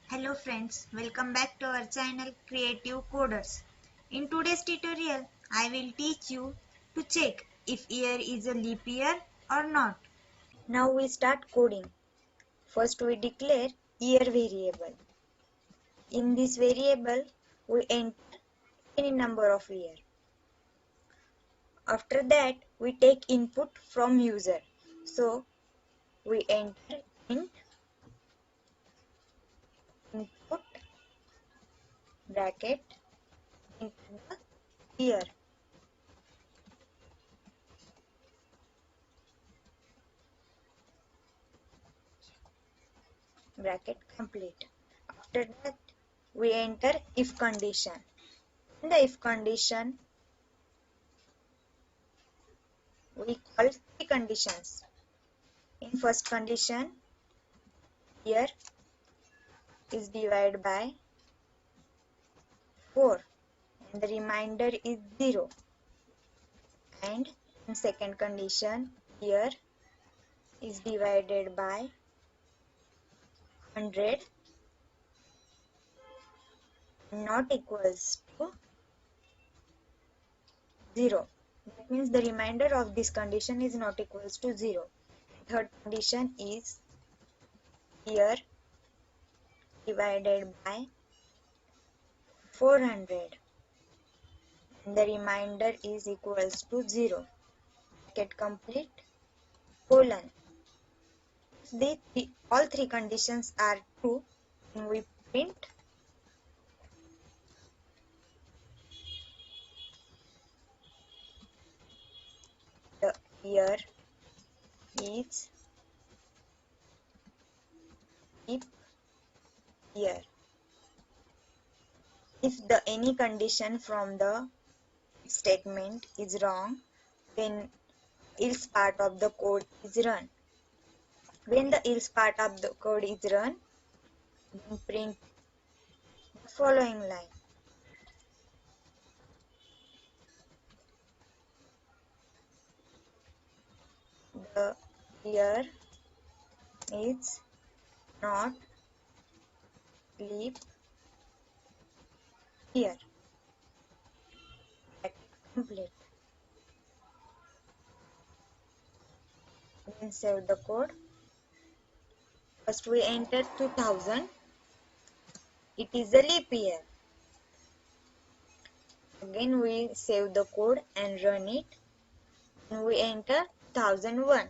Hello friends, welcome back to our channel Creative Coders. In today's tutorial, I will teach you to check if year is a leap year or not. Now we start coding. First we declare year variable. In this variable, we enter any number of year. After that, we take input from user. So we enter int input bracket into the year. Bracket complete. After that, we enter if condition. In the if condition, we call three conditions. In first condition, year is divided by 4 and the remainder is 0. And in second condition, year is divided by 100 not equals to 0. That means the remainder of this condition is not equals to 0. Third condition is year divided by 400 and the remainder is equals to 0. Bracket complete colon. If all three conditions are true, then we print the year is leap year. If the any condition from the statement is wrong, then else part of the code is run. When the else part of the code is run, then print the following line. The year is not leap year. Complete. Then save the code. First we enter 2000. It is a leap year. Again we save the code and run it. And we enter 2001.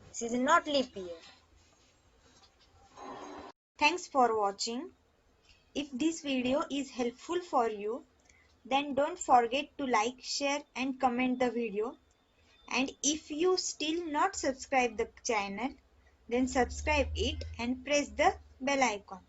This is not leap year. Thanks for watching. If this video is helpful for you, then don't forget to like, share and comment the video. And if you still not subscribe the channel, then subscribe it and press the bell icon.